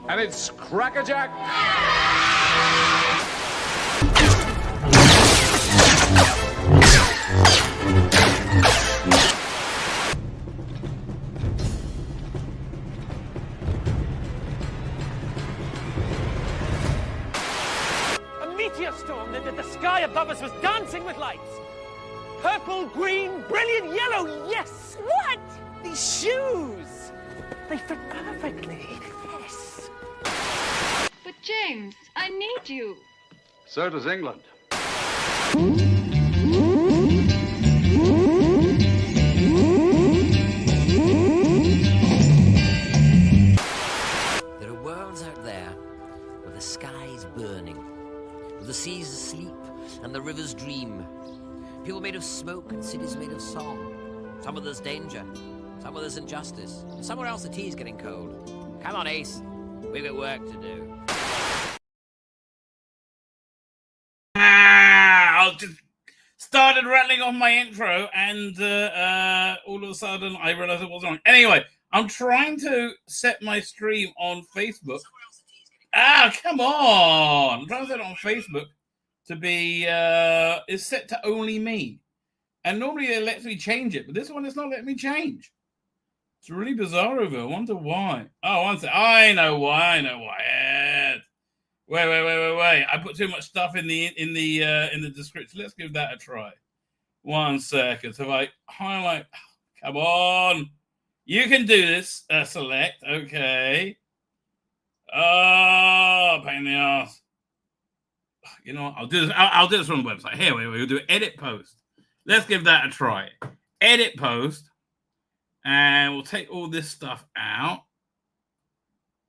And it's crackerjack. A meteor storm that the sky above us was dancing with lights. Purple, green, brilliant yellow, yes! What? These shoes! They fit perfectly. Yes. But James, I need you. So does England. There are worlds out there where the sky's burning, where the seas asleep and the rivers dream. People made of smoke and cities made of song. Some of there's danger, some of there's injustice, and somewhere else the tea's getting cold. Come on, Ace, we've got work to do. I just started rattling off my intro, and all of a sudden I realized it was wrong. Anyway, I'm trying to set my stream on Facebook. Come on! I'm trying to set it on Facebook to be is set to only me, and normally it lets me change it, but this one is not letting me change. It's really bizarre over. I wonder why. Oh, one second. I know why. Wait. I put too much stuff in the description. Let's give that a try. 1 second. So if I highlight, come on, you can do this. Select. Okay. Oh, pain in the ass. You know what? I'll do this. I'll do this from the website. Here, we'll do edit post. Let's give that a try. Edit post, and we'll take all this stuff out,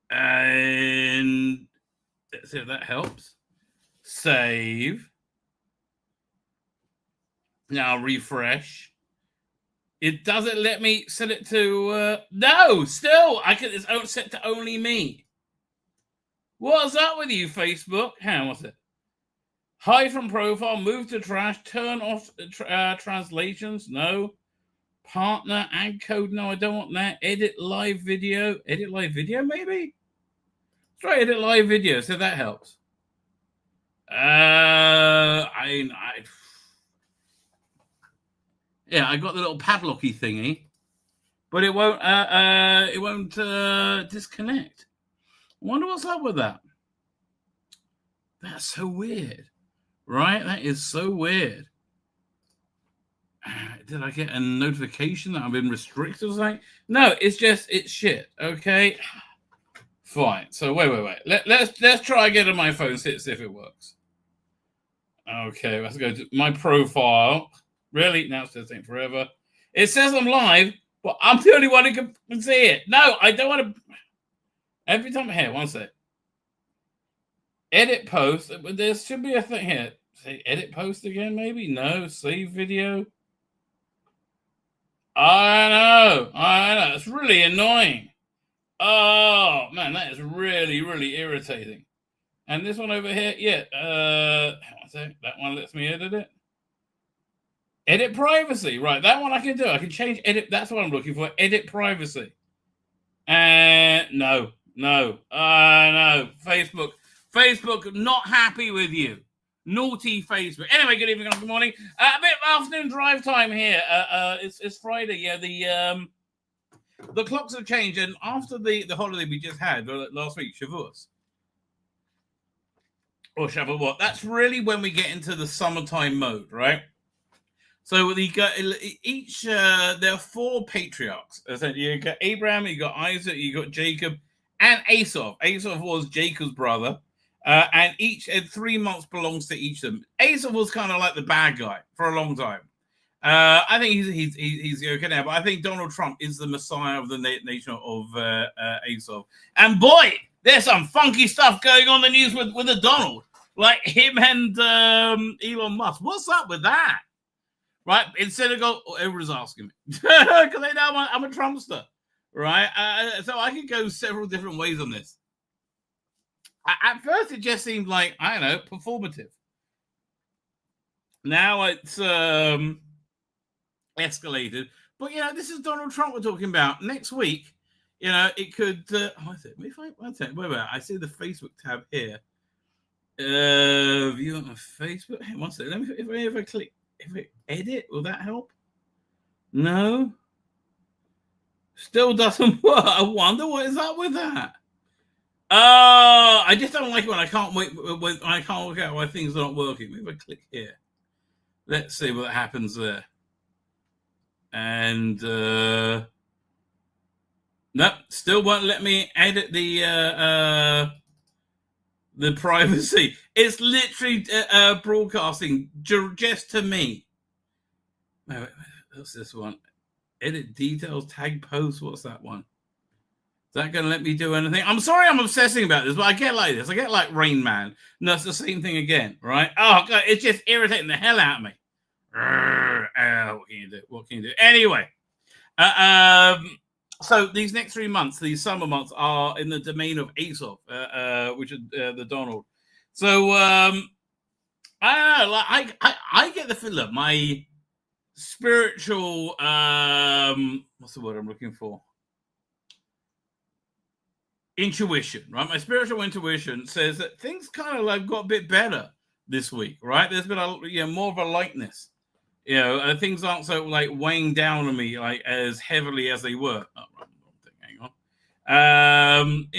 and let's see if that helps. Save. Now refresh. It doesn't let me set it to no. Still, it's set to only me. What's up with you, Facebook? Hang on, what's it? Hide from profile, move to trash, turn off translations, no. Partner, add code, no, I don't want that. Edit live video, maybe? Let's try edit live video, see if that helps. Yeah, I got the little padlocky thingy, but it won't disconnect. I wonder what's up with that. That's so weird. Right? That is so weird. Did I get a notification that I've been restricted or something? No, it's shit. Okay. Fine. So wait. Let's try again on my phone, see if it works. Okay, let's go to my profile. Really? Now it's just taking forever. It says I'm live, but I'm the only one who can see it. No, I don't want to. Every time here, one sec. Edit post. There should be a thing here. Say edit post again, maybe? No. Save video. I know. It's really annoying. Oh, man, that is really, really irritating. And this one over here, yeah. That one lets me edit it. Edit privacy. Right, that one I can do. I can change edit. That's what I'm looking for. Edit privacy. And no. Facebook, not happy with you. Naughty Facebook. Anyway, good evening, good morning. A bit of afternoon drive time here. It's Friday. Yeah, the clocks have changed, and after the holiday we just had last week, Shavuos or Shavuot, that's really when we get into the summertime mode, right? So there are 4 patriarchs. You got Abraham, you got Isaac, you got Jacob, and Esau. Esau was Jacob's brother. And each 3 months belongs to each of them. Esau was kind of like the bad guy for a long time. I think he's okay now, but I think Donald Trump is the messiah of the nation of Esau. And boy, there's some funky stuff going on in the news with the Donald, like him and Elon Musk. What's up with that? Right? Instead of everyone's asking me because they know I'm a Trumpster, right? So I could go several different ways on this. At first, it just seemed like, I don't know, performative. Now it's escalated. But, this is Donald Trump we're talking about. Next week, you know, it could. Wait a minute. I see the Facebook tab here. View on Facebook. Hey, one second. If I click, if I edit, will that help? No. Still doesn't work. I wonder what is up with that. I just don't like it when I can't when I can't work out why things aren't working. Maybe I click here. Let's see what happens there. And nope, still won't let me edit the privacy. It's literally broadcasting just to me. Wait, what's this one? Edit details, tag post. What's that one? Is that going to let me do anything? I'm sorry I'm obsessing about this, but I get like this. I get like Rain Man. No, it's the same thing again, right? Oh, God, it's just irritating the hell out of me. What can you do? What can you do? Anyway, so these next 3 months, these summer months, are in the domain of Aesop, which is the Donald. So I don't know. Like I get the feeling my spiritual what's the word I'm looking for? Intuition, right? My spiritual intuition says that things kind of like got a bit better this week, right? There's been more of a lightness, things aren't so like weighing down on me like as heavily as they were. Oh, wrong thing, hang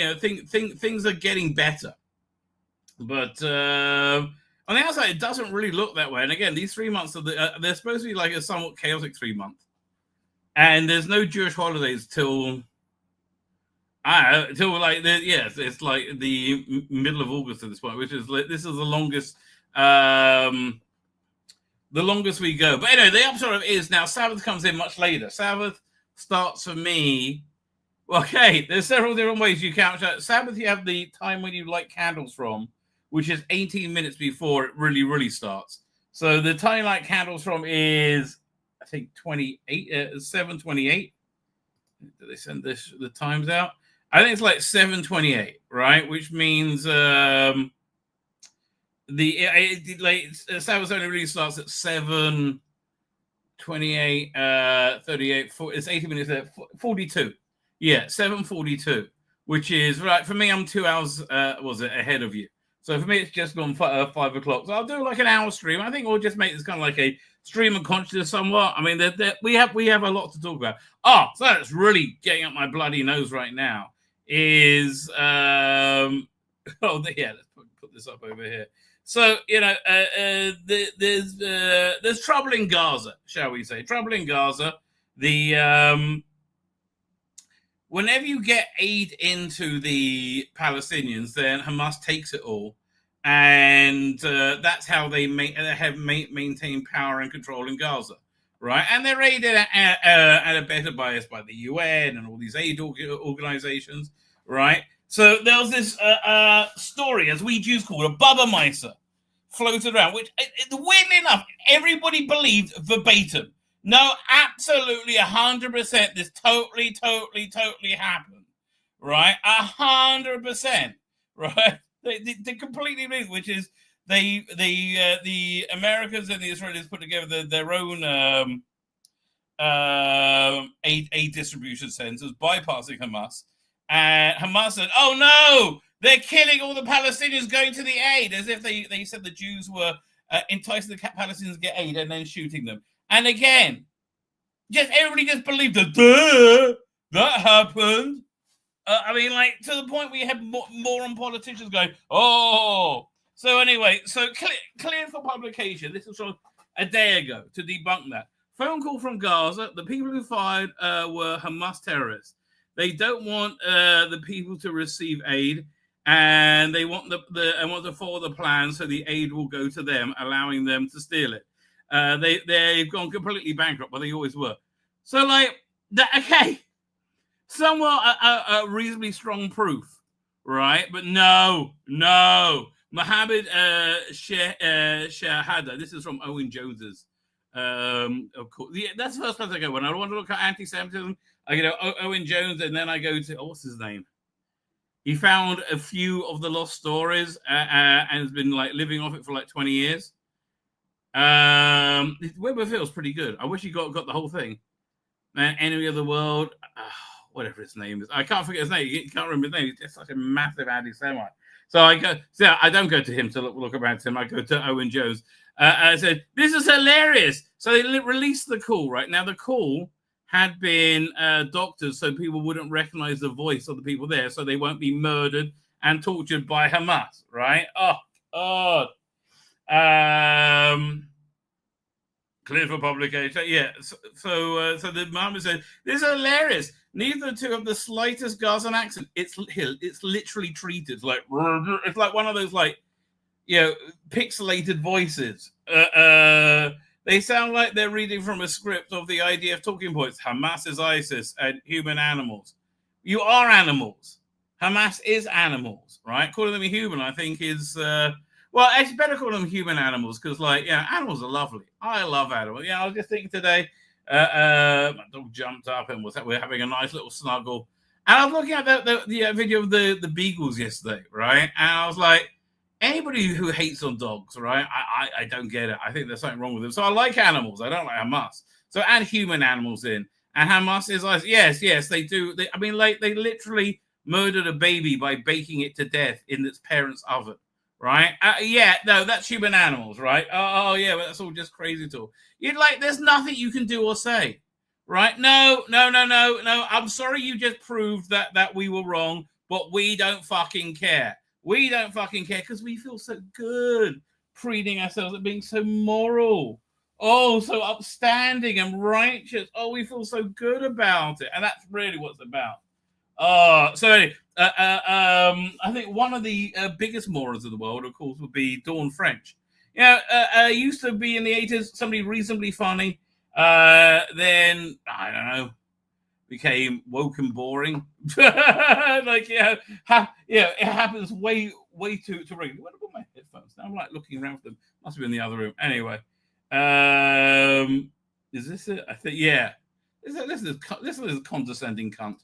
on. Things are getting better, but on the outside it doesn't really look that way. And again, these 3 months they're supposed to be like a somewhat chaotic 3 months, and there's no Jewish holidays till. It's like the middle of August at this point, which is this is the longest we go. But anyway, the upside of it is now Sabbath comes in much later. Sabbath starts for me. Okay, there's several different ways you count out. Sabbath, you have the time when you light candles from, which is 18 minutes before it really starts. So the time you light candles from is, I think, 7:28. Do they send the times out? I think it's like 7:28, right? Which means Sabbath only really starts at 7:28, 38, 40, it's 80 minutes there, 42. Yeah, 7:42, which is right for me. I'm 2 hours ahead of you. So for me, it's just gone 5 o'clock. So I'll do like an hour stream. I think we'll just make this kind of like a stream of consciousness somewhat. I mean, we have a lot to talk about. Oh, so that's really getting up my bloody nose right now. Is let's put this up over here. So there's trouble in Gaza, shall we say? Trouble in Gaza. Whenever you get aid into the Palestinians, then Hamas takes it all, and that's how they have maintained power and control in Gaza. Right, and they're aided at a better bias by the UN and all these aid organizations, right? So there was this story, as we Jews call it, a Baba Meiser, floated around, which, weirdly enough, everybody believed verbatim. No, absolutely 100%. This totally happened, right? 100%, right? They completely believe, which is. The Americans and the Israelis put together their own aid distribution centers, bypassing Hamas. And Hamas said, "Oh no, they're killing all the Palestinians going to the aid," as if they said the Jews were enticing the Palestinians to get aid and then shooting them. And again, everybody just believed that happened. I mean, like to the point where you have moron politicians going, "Oh." So anyway, clear for publication. This was from a day ago to debunk that. Phone call from Gaza. The people who fired were Hamas terrorists. They don't want the people to receive aid, and they want want to follow the plan so the aid will go to them, allowing them to steal it. They've gone completely bankrupt, but they always were. So okay, somewhat a reasonably strong proof, right? But no. Mohammed Shahada. This is from Owen Jones's. Of course, that's the first place I go when I want to look at anti-Semitism. I go to Owen Jones, and then I go to what's his name? He found a few of the lost stories and has been like living off it for like 20 years. Webber feels pretty good. I wish he got the whole thing. Enemy of the World. whatever his name is. I can't forget his name. You can't remember his name. He's just such a massive anti-Semite. So I don't go to him to look about him. I go to Owen Jones. I said, this is hilarious. So they released the call, right? Now, the call had been doctored so people wouldn't recognize the voice of the people there, so they won't be murdered and tortured by Hamas, right? Oh, God. Clear for publication. Yeah. So the mama said, this is hilarious. Neither two have the slightest Gazan accent. It's literally treated like it's like one of those pixelated voices. They sound like they're reading from a script of the IDF talking points. Hamas is ISIS and human animals. You are animals. Hamas is animals, right? Calling them human, I think, is well, it's better call them human animals because, animals are lovely. I love animals. Yeah, I was just thinking today, my dog jumped up and we're having a nice little snuggle. And I was looking at the video of the beagles yesterday, right? And I was like, anybody who hates on dogs, right? I don't get it. I think there's something wrong with them. So I like animals. I don't like Hamas. So add human animals in. And Hamas is like, yes, they do. They literally murdered a baby by baking it to death in its parents' oven. Right? That's human animals, right? But that's all just crazy talk. There's nothing you can do or say, right? No. I'm sorry you just proved that we were wrong, but we don't fucking care. We don't fucking care because we feel so good preening ourselves at being so moral. Oh, so upstanding and righteous. Oh, we feel so good about it. And that's really what it's about. I think one of the biggest morons of the world, of course, would be Dawn French. Used to be in the 80s, somebody reasonably funny. Then, I don't know, became woke and boring. It happens way too regularly. Where did I put my headphones? Now I'm looking around for them. Must have been in the other room. Anyway, is this it? I think, yeah. This is a condescending cunt.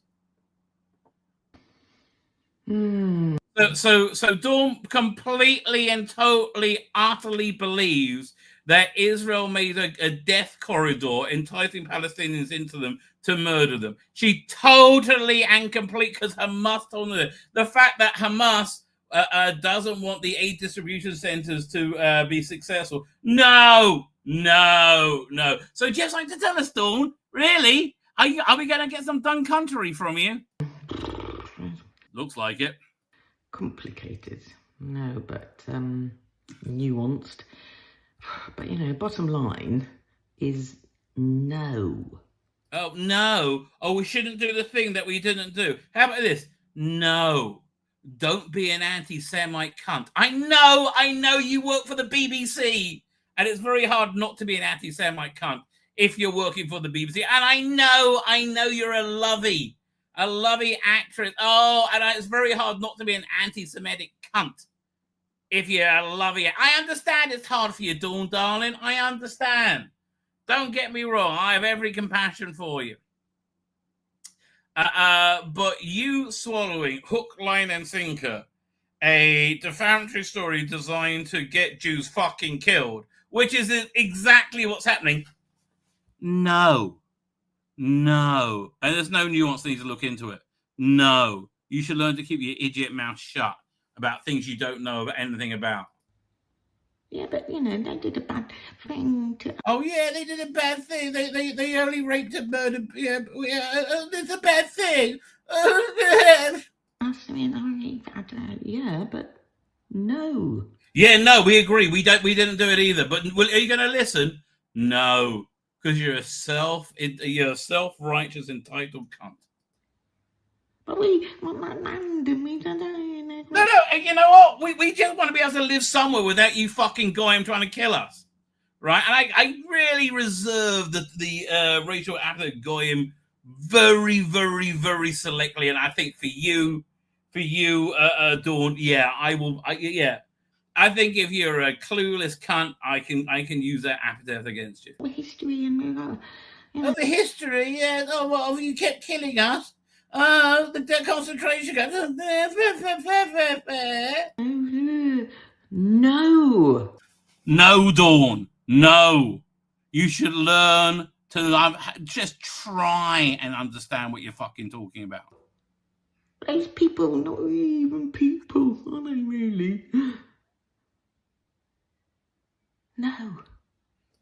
So Dawn completely and totally, utterly believes that Israel made a death corridor, enticing Palestinians into them to murder them. She totally and complete, because Hamas told her the fact that Hamas doesn't want the aid distribution centers to be successful. No. So just like to tell us, Dawn, really? Are we going to get some done country from you? Looks like it. Complicated. No, but nuanced. But, bottom line is no. Oh, no. Oh, we shouldn't do the thing that we didn't do. How about this? No. Don't be an anti-Semite cunt. I know you work for the BBC. And it's very hard not to be an anti-Semite cunt if you're working for the BBC. And I know you're a lovey actress. Oh, and it's very hard not to be an anti-Semitic cunt if you're a lovey. I understand it's hard for you, Dawn, darling. I understand. Don't get me wrong. I have every compassion for you. But you swallowing hook, line, and sinker a defamatory story designed to get Jews fucking killed, which is exactly what's happening. No. And there's no nuance need to look into it. No. You should learn to keep your idiot mouth shut about things you don't know anything about. Yeah, but, they did a bad thing to... Oh, yeah, they did a bad thing. They only raped and murdered. Yeah, it's a bad thing. Yeah, but no. Yeah, no, we agree. We didn't do it either. But are you going to listen? No. Because you're a self-righteous, entitled cunt. But we want that land, and we don't know. No, you know what? We just want to be able to live somewhere without you fucking goyim trying to kill us, right? And I really reserve the racial epithet goyim very, very, very selectly. And I think for you, Dawn, yeah, I will. I think if you're a clueless cunt, I can use that epithet against you. The history and the history, yeah. Oh, well, you kept killing us. The concentration camps. No. No, Dawn. No. You should learn to just try and understand what you're fucking talking about. Those people not even people, are they really? No.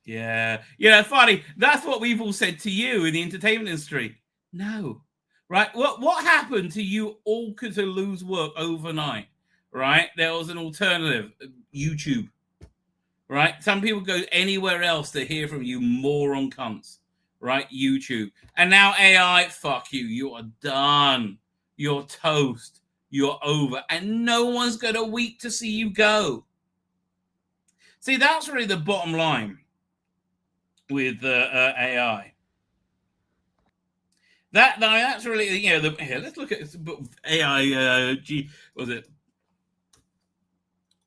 Yeah. You know, funny. That's what we've all said to you in the entertainment industry. No. Right? What happened to you all to lose work overnight? Right? There was an alternative. YouTube. Right? Some people go anywhere else to hear from you moron cunts. Right? YouTube. And now AI, fuck you. You are done. You're toast. You're over. And no one's going to weep to see you go. See, that's really the bottom line with AI. That's really, you know, here, let's look at AI.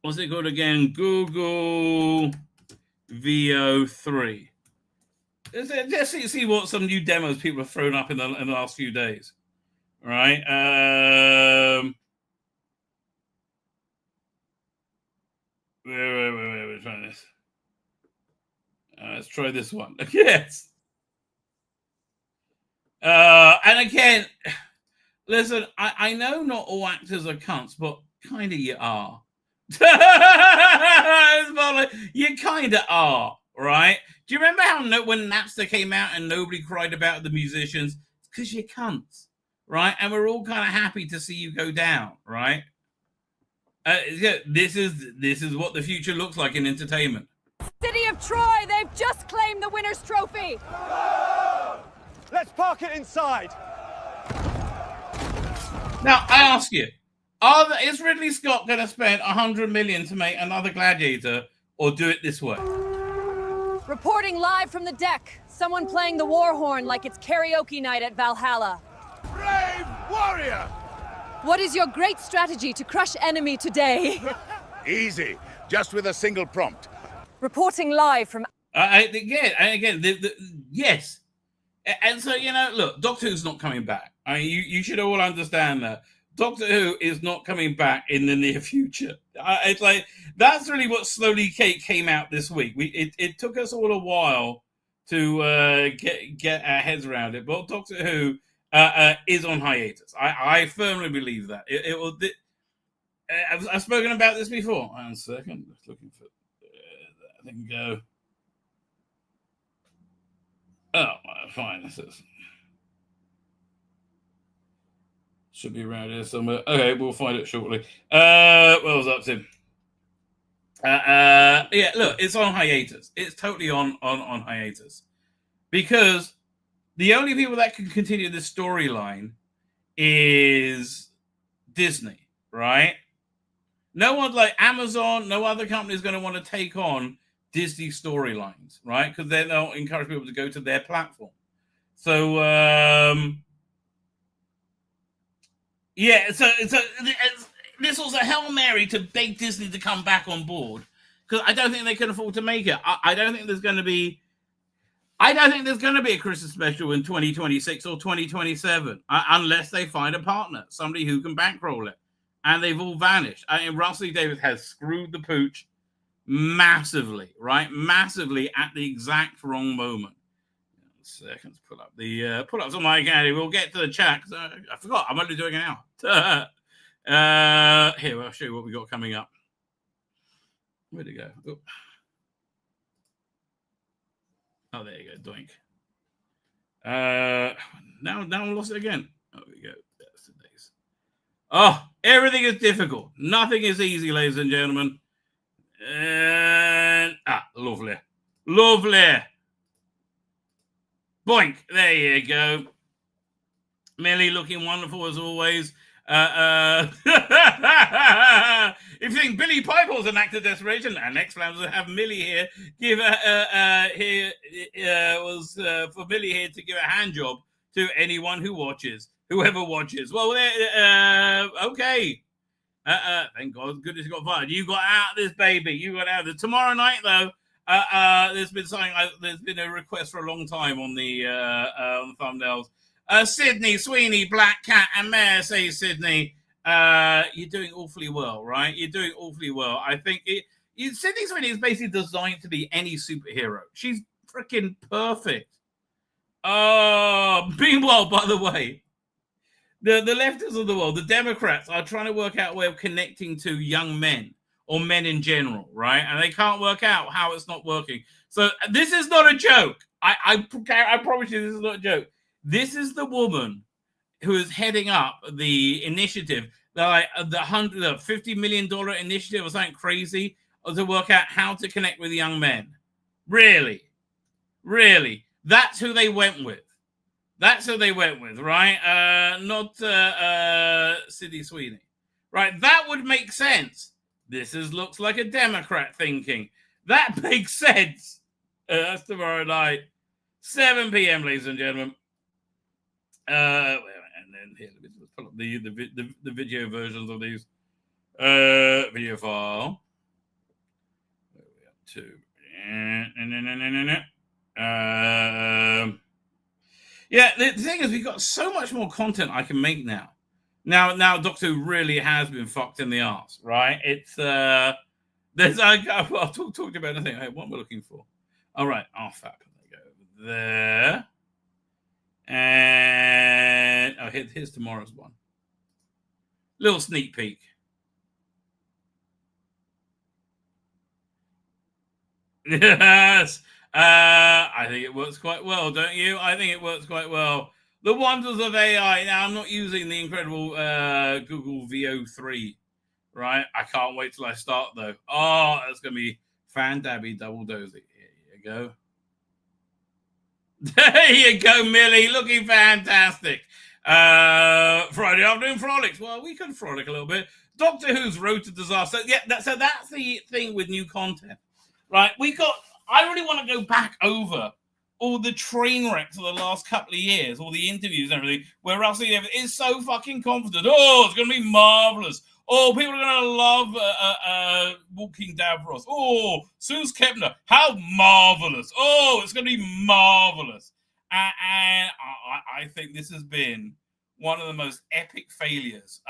What's it called again? Google VO3. Let's see what some new demos people have thrown up in the last few days. All right. We're trying this. Let's try this one. Yes. And again, listen, I know not all actors are cunts, but kind of you are. You kind of are, right? Do you remember how when Napster came out and nobody cried about the musicians? It's because you're cunts, right? And we're all kind of happy to see you go down, right? Yeah, this is what the future looks like in entertainment. City of Troy, they've just claimed the winner's trophy. Let's park it inside. Now, I ask you, is Ridley Scott going to spend $100 million to make another Gladiator, or do it this way? Reporting live from the deck. Someone playing the war horn like it's karaoke night at Valhalla. Brave warrior! What is your great strategy to crush enemy today? Easy, just with a single prompt. Reporting live from... Yes. And so, you know, look, Doctor Who's not coming back. I mean, you should all understand that. Doctor Who is not coming back in the near future. It's like, that's really what slowly came out this week. It took us all a while to get our heads around it, but Doctor Who is on hiatus. I firmly believe that. I've spoken about this before. Hang on a second. Just looking for that thing. Go. Oh, fine. This is. Should be around here somewhere. Okay, we'll find it shortly. What was up to? Yeah, look, it's on hiatus. It's totally on hiatus. Because the only people that can continue this storyline is Disney, right? No one like Amazon, no other company is going to want to take on Disney storylines, right? Because they'll encourage people to go to their platform. So, yeah, so this was a Hail Mary to beg Disney to come back on board, because I don't think they can afford to make it. I don't think there's going to be a Christmas special in 2026 or 2027 unless they find a partner, somebody who can bankroll it. And they've all vanished. I mean, Russell Davies has screwed the pooch massively, right? Massively at the exact wrong moment. Seconds, pull up the pull-ups on my account. We'll get to the chat because I forgot. I'm only doing it now. Here, I'll show you what we got coming up. Where'd it go? Oh, there you go. Doink. Now I lost it again. Oh, there we go. That's today's. Oh, everything is difficult. Nothing is easy, ladies and gentlemen. And lovely. Boink. There you go. Millie looking wonderful as always. If you think Billy Piper was an act of desperation, our next plan was to have Millie here give for Millie here to give a hand job to anyone whoever watches. Well, okay. Thank God, goodness, you got fired. You got out of this, baby. You got out of this. Tomorrow night, though, there's been a request for a long time on the thumbnails. Sydney, Sweeney, Black Cat, and may I say, Sydney, you're doing awfully well, right? You're doing awfully well. I think Sydney Sweeney is basically designed to be any superhero. She's freaking perfect Meanwhile, by the way, the leftists of the world, the Democrats, are trying to work out a way of connecting to young men or men in general, right? And they can't work out how it's not working. So this is not a joke. I promise you this is not a joke. This is the woman who is heading up the initiative, the $50 million initiative or something crazy to work out how to connect with young men. Really? That's who they went with. Right? Not Sidney Sweeney. Right? That would make sense. This looks like a Democrat thinking. That makes sense. That's tomorrow night, 7 p.m., ladies and gentlemen. And then here, let me just pull up the video versions of these. Video file. Where are we up to? Yeah, the thing is, we've got so much more content I can make now. Now, Doctor Who really has been fucked in the arse, right? It's I'll talk to you about anything. Hey, what am I looking for? All right, fab. There we go. There. And here's tomorrow's one. Little sneak peek. Yes. I think it works quite well, don't you? I think it works quite well. The wonders of AI. Now, I'm not using the incredible Google VO3, right? I can't wait till I start, though. Oh, that's going to be fan-dabby double dozy. Here you go. There you go, Millie. Looking fantastic. Friday afternoon frolics. Well, we can frolic a little bit. Doctor Who's Road to Disaster. Yeah, so that's the thing with new content, right? I really want to go back over all the train wrecks of the last couple of years, all the interviews and everything, where Russell is so fucking confident. Oh, it's going to be marvelous. Oh, people are going to love Walking Davros. Oh, Suze Kepner, how marvelous. Oh, it's going to be marvelous. And I think this has been one of the most epic failures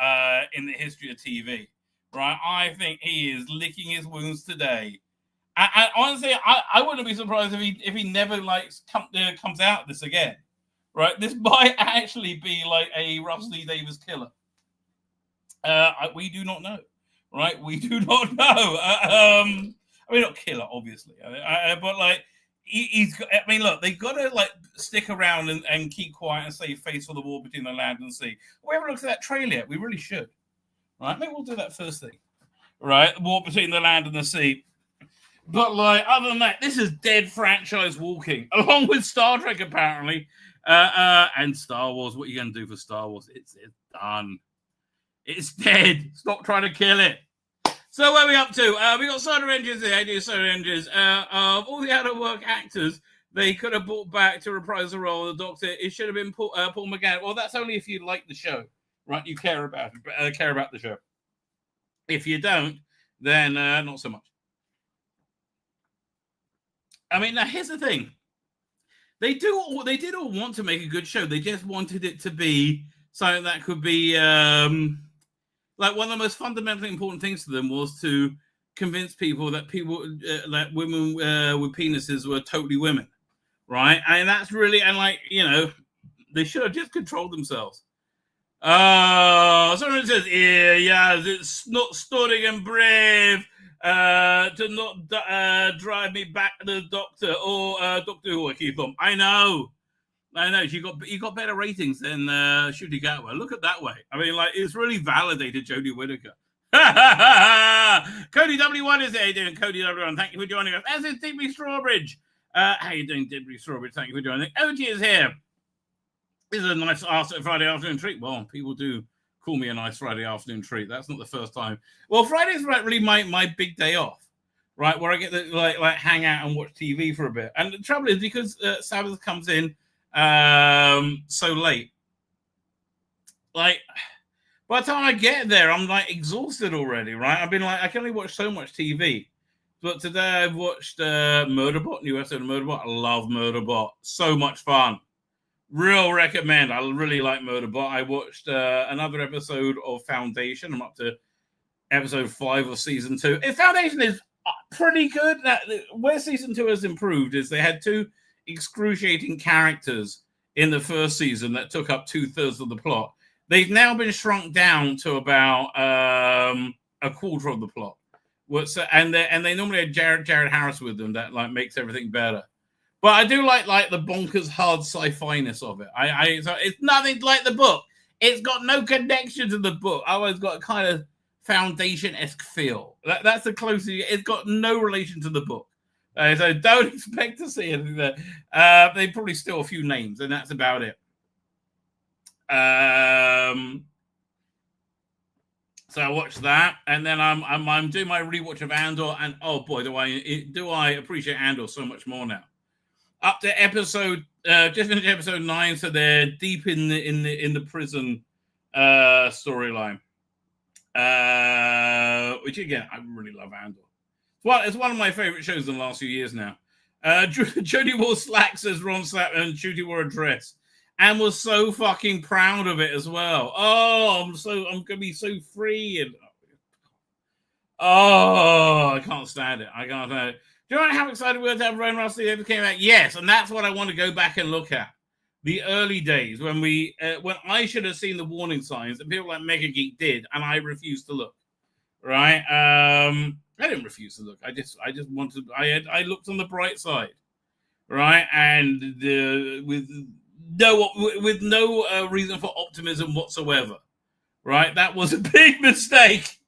in the history of TV, right? I think he is licking his wounds today. And honestly, I wouldn't be surprised if he never comes out this again, right? This might actually be like a Russell T Davies killer. We do not know, right? We do not know. I mean, not killer, obviously, but like he's. I mean, look, they've got to like stick around and keep quiet and save face for the war between the land and sea. We haven't looked at that trailer yet. We really should, right? Maybe we'll do that first thing, right? War between the land and the sea. But like, other than that, this is dead franchise walking, along with Star Trek apparently, and Star Wars. What are you going to do for Star Wars? It's done. It's dead. Stop trying to kill it. So where are we up to? We got Solar Engines here. I do Solar Engines. Of all the out-of-work actors they could have brought back to reprise the role of the Doctor, it should have been Paul McGann. Well, that's only if you like the show, right? You care about the show. If you don't, then not so much. I mean, now here's the thing. They did all want to make a good show. They just wanted it to be something that could be like one of the most fundamentally important things to them was to convince people that like women with penises were totally women, right? And that's really, and like, you know, they should have just controlled themselves. Someone says, yeah, it's not stunning and brave to not drive me back to the Doctor or Doctor Who. I keep on. I know. You got better ratings than Shooty Gatwa. Look at that way. I mean, like, it's really validated Jodie Whittaker. Cody W1 is there. How you doing, Cody W1? Thank you for joining us. As is Digby Strawbridge. How you doing, Digby Strawbridge? Thank you for joining us. OG is here. This is a nice Friday afternoon treat. Well, people do call me a nice Friday afternoon treat. That's not the first time. Well, Friday's really my big day off, right? Where I get to like hang out and watch TV for a bit. And the trouble is because Sabbath comes in so late. Like by the time I get there, I'm like exhausted already, right? I've been like, I can only watch so much TV. But today I've watched Murderbot, new episode of Murderbot. I love Murderbot. So much fun. Real recommend. I really like Murderbot. I watched another episode of Foundation. I'm up to episode 5 of season 2. Foundation is pretty good. Where season 2 has improved is they had 2 excruciating characters in the first season that took up 2/3 of the plot. They've now been shrunk down to about a quarter of the plot. And they normally have Jared Harris with them that like makes everything better. But I do like the bonkers hard sci-fi-ness of it. So it's nothing like the book. It's got no connection to the book. It's got a kind of Foundation-esque feel. That's the closest. It's got no relation to the book. So don't expect to see anything there. They probably steal a few names, and that's about it. So I watched that, and then I'm doing my rewatch of Andor, and oh boy, do I appreciate Andor so much more now. Up to episode, just finished episode 9, so they're deep in the prison storyline. Which again, I really love Andor. Well, it's one of my favorite shows in the last few years now. Jodie wore slacks, says Ron Sapp, and Shooty wore a dress, and was so fucking proud of it as well. Oh, I'm gonna be so free, and I can't stand it. I can't stand it. Do you know how excited we were to have Ryan Rusty ever came out? Yes, and that's what I want to go back and look at. The early days when when I should have seen the warning signs, and people like Mega Geek did, and I refused to look. Right? I didn't refuse to look. I just wanted. I looked on the bright side, right? And with no reason for optimism whatsoever, right? That was a big mistake,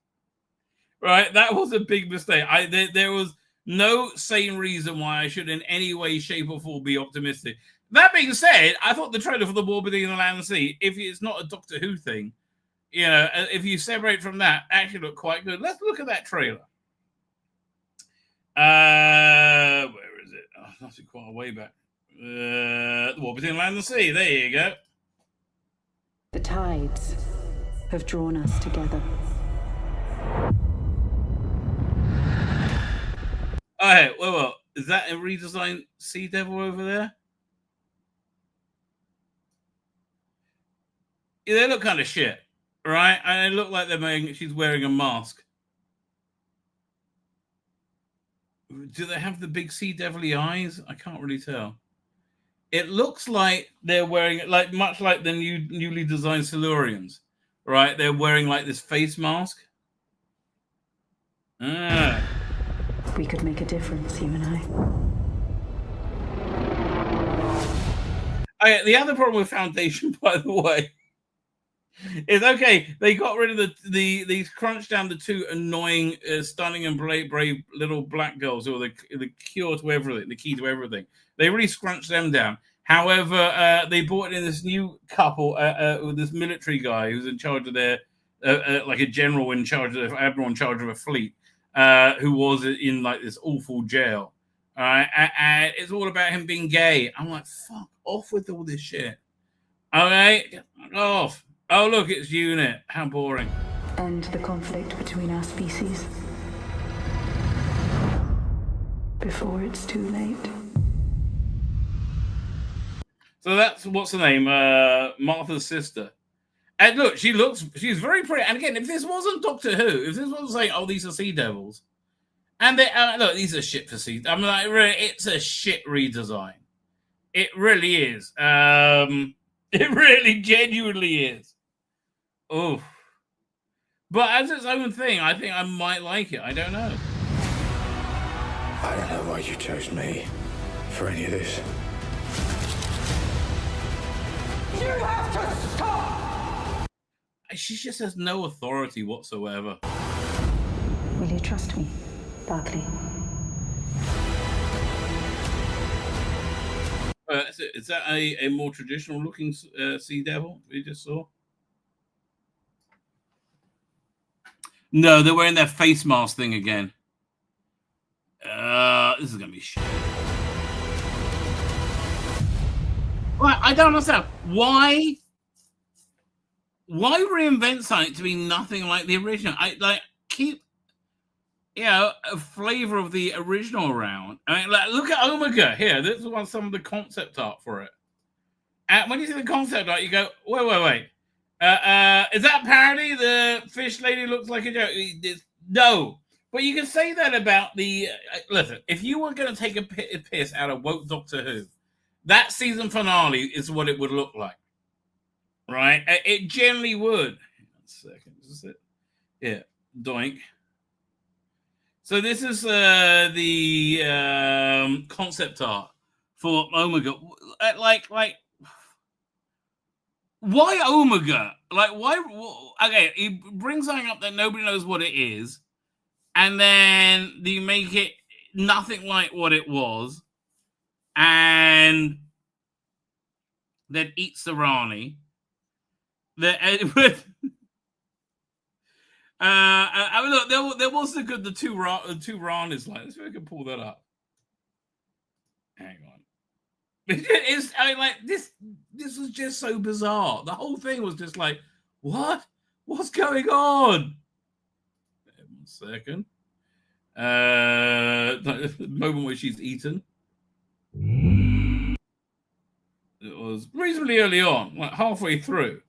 right? That was a big mistake. There was no sane reason why I should in any way, shape, or form be optimistic. That being said, I thought the trailer for The War Between the Land and Sea, if it's not a Doctor Who thing, you know, if you separate from that, actually looked quite good. Let's look at that trailer. Where is it? Oh, that's quite a way back. The War Between the Land and the Sea. There you go. The tides have drawn us together. Oh, hey, well, is that a redesigned Sea Devil over there? Yeah, they look kind of shit, right? And they look like she's wearing a mask. Do they have the big Sea Devil-y eyes? I can't really tell. It looks like they're wearing, like much like the newly designed Silurians, right? They're wearing like this face mask. We could make a difference, you and I. Okay, the other problem with Foundation, by the way, is okay. They got rid of they crunched down the two annoying, stunning, and brave little black girls who are the cure to everything, the key to everything. They really scrunched them down. However, they brought in this new couple with this military guy who's in charge of their, like a general in charge of admiral in charge of a fleet, who was in like this awful jail. And it's all about him being gay. I'm like, fuck off with all this shit. Okay, off. Oh, look, it's UNIT. How boring. End the conflict between our species before it's too late. So that's, what's her name? Martha's sister. And look, she's very pretty. And again, if this wasn't Doctor Who, if this wasn't saying, oh, these are Sea Devils, and they, look, these are shit for Sea. I mean, like, really, it's a shit redesign. It really is. It really genuinely is. Oh, but as its own thing, I think I might like it. I don't know. I don't know why you chose me for any of this. You have to stop! She just has no authority whatsoever. Will you trust me, Barclay? Is that a more traditional looking Sea Devil we just saw? No, they're wearing their face mask thing again. This is gonna be shit. Well, I don't understand why reinvent something to be nothing like the original. I like keep, you know, a flavor of the original around. I mean, like, look at Omega here. This is some of the concept art for it. And when you see the concept art, you go, wait. Is that parody? The fish lady looks like a joke. No, but you can say that about the. Listen, if you were going to take a piss out of woke Doctor Who, that season finale is what it would look like, right? It generally would. 1 second, is this it? Yeah, doink. So this is the concept art for Omega. Like, why Omega? Like, why? Okay, he brings something up that nobody knows what it is, and then you make it nothing like what it was, and then eats the Rani. I mean, look, there was the two Ranis. Like, let's see if I can pull that up. Hang on. This was just so bizarre. The whole thing was just like, what's going on? 1 second. The moment where she's eaten. It was reasonably early on, like halfway through.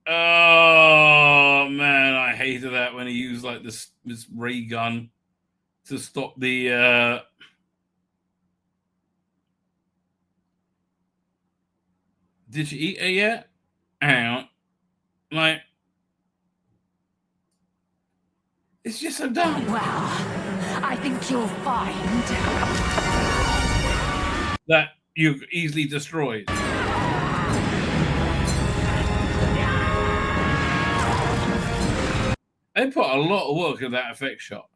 Oh man, I hated that when he used like this ray gun to stop the Did you eat it yet? Hang on. Like, it's just so dumb. Well, I think you'll find that you've easily destroyed. They put a lot of work in that effect shot.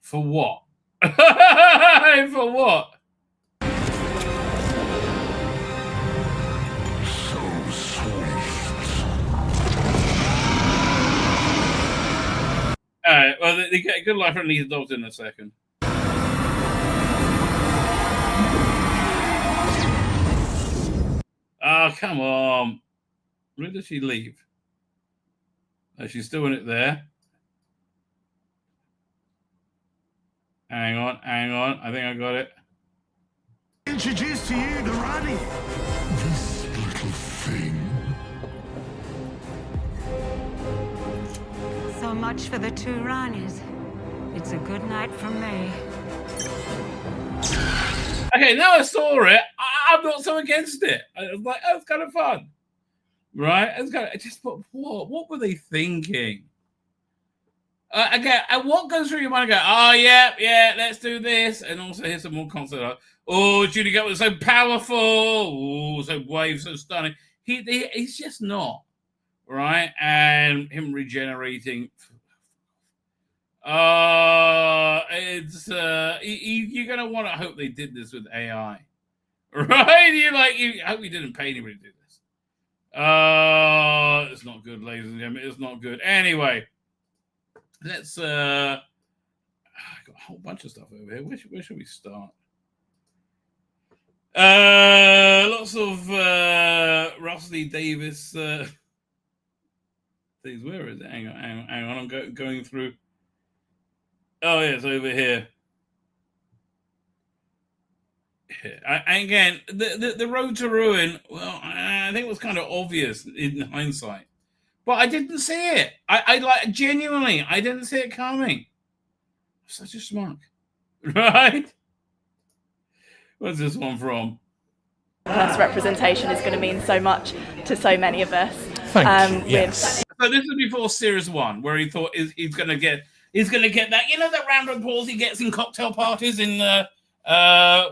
For what? For what? Alright, well, they get a good life from these adults in a second. Oh, come on. Where does she leave? Oh, she's still in it there. Hang on. I think I got it. Introduce to you the Rani. This little thing. so much for the 2 Ranis. It's a good night from me. Okay, now I saw it. I'm not so against it. I was like, oh, it's kind of fun. Right? It's kind of, just, but what were they thinking? Again, what goes through your mind? Go, oh, yeah, let's do this. And also, here's some more concept art. Oh, Judy Garland was so powerful. Oh, so brave, so stunning. He's just not. Right? And him regenerating. It's you're going to want to hope they did this with AI. Right? I hope he didn't pay anybody to do this. It's not good, ladies and gentlemen. It's not good. Anyway. Let's I got a whole bunch of stuff over here. Where should we start? Lots of Russell Lee Davis things. Where is it? Hang on. I'm going through. Oh yeah, it's over here. Again, the road to ruin. Well, I think it was kind of obvious in hindsight. But I didn't see it. I genuinely, I didn't see it coming. I'm such a smug. Right? What's this one from? Plus representation is going to mean so much to so many of us. Thank you. Yes. So this was before Series 1, where he thought he's going to get that, that round of applause he gets in cocktail parties in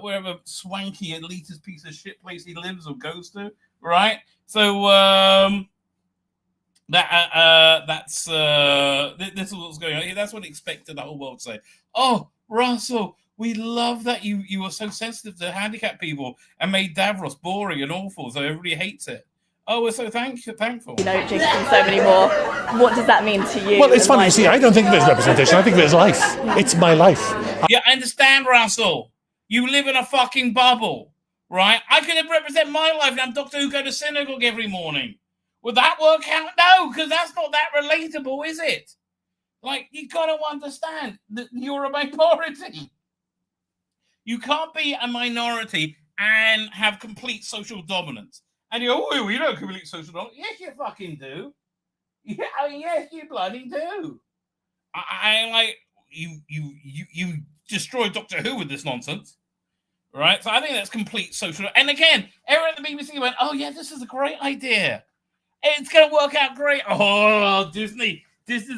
wherever swanky elitist piece of shit place he lives or goes to, right? So that's this is what's going on. That's what I expected the whole world to say. Oh, Russell, we love that you were so sensitive to handicapped people and made Davros boring and awful, so everybody hates it. Oh, we're so thankful. Jinx and so many more. What does that mean to you? Well, it's funny. See, I don't think of it as representation. I think of it as life. It's my life. Yeah, I understand, Russell. You live in a fucking bubble, right? I could represent my life and have Doctor Who go to synagogue every morning. Would that work out? No, because that's not that relatable, is it? Like, you got to understand that you're a minority. You can't be a minority and have complete social dominance. And you go, oh, you don't have complete social dominance. Yes, you fucking do. Yeah, I mean, yes, you bloody do. I like, you destroyed Doctor Who with this nonsense, right? So I think that's complete social. And again, everyone at the BBC went, "Oh yeah, this is a great idea. It's going to work out great." Oh, Disney's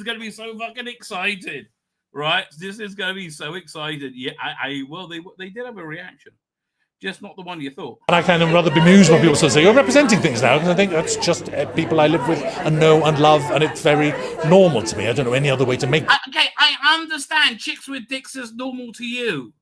going to be so fucking excited, right? This is going to be so excited. Yeah, well, they did have a reaction, just not the one you thought. And I kind of rather bemused when people sort of say, "You're representing things now," because I think that's just people I live with and know and love, and it's very normal to me. I don't know any other way to make it. Okay, I understand chicks with dicks is normal to you,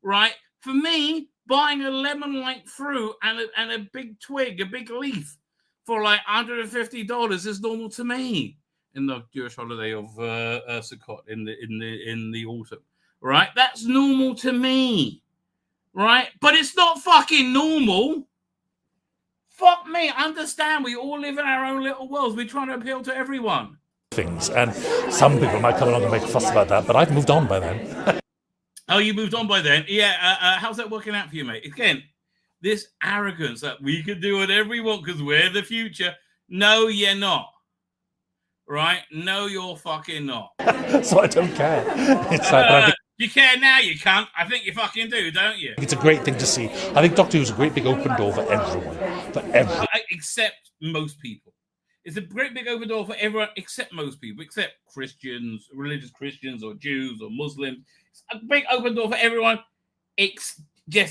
right? For me, buying a lemon-like fruit and a big twig, a big leaf for like $150 is normal to me in the Jewish holiday of Sukkot in the autumn, right? That's normal to me, right? But it's not fucking normal. Fuck me. Understand? We all live in our own little worlds. We're trying to appeal to everyone. Things, and some people might come along and make a fuss about that, but I've moved on by then. Oh, you moved on by then? Yeah. How's that working out for you, mate? Again, this arrogance that we can do whatever we want because we're the future. No, you're not. Right? No, you're fucking not. So I don't care. It's like, you care now, you can't. I think you fucking do, don't you? it's a great thing to see. I think Doctor Who's a great big open door for everyone. For everyone. Except most people. It's a great big open door for everyone except most people, except Christians, religious Christians or Jews or Muslims. It's a big open door for everyone, yes,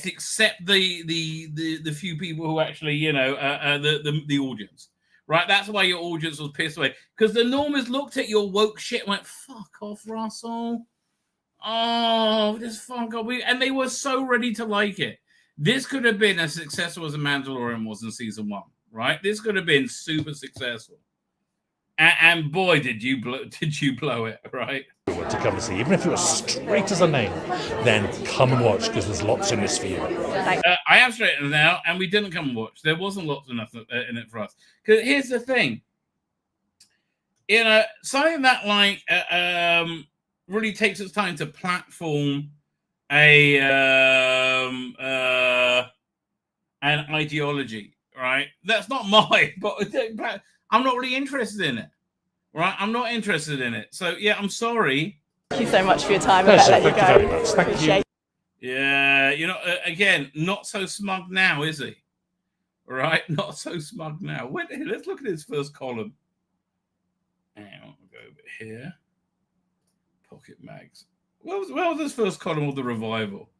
except the few people who actually, the audience. Right? That's why your audience was pissed away. Because the normies looked at your woke shit and went, "Fuck off, Russell. Oh, just fuck off." And they were so ready to like it. This could have been as successful as The Mandalorian was in season 1. Right, this could have been super successful, and boy, did you blow it, right? To come and see, even if you're straight as a nail, then come and watch because there's lots in this for you. I am straight as a nail, and we didn't come and watch. There wasn't lots enough in it for us. Because here's the thing, something that like really takes its time to platform an ideology. Right, that's not mine, but I'm not really interested in it. Right, I'm not interested in it. So yeah, I'm sorry. Thank you so much for your time. I better let you go. Thank you very much. Thank you. Yeah, again, not so smug now, is he? Right, not so smug now. Wait, let's look at his first column. Hang on, we'll go over here. Pocket mags. Where was his first column of the revival?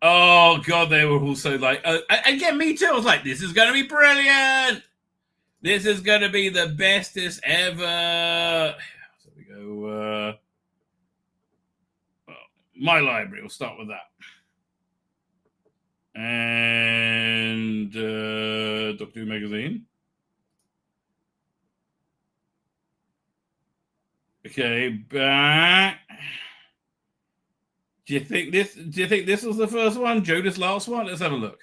Oh, God, they were also like... again, me too. I was like, this is going to be brilliant. This is going to be the bestest ever. So we go... my library. We'll start with that. And Doctor Who magazine. Okay, back... Do you think this was the first one? Jodah's last one? Let's have a look.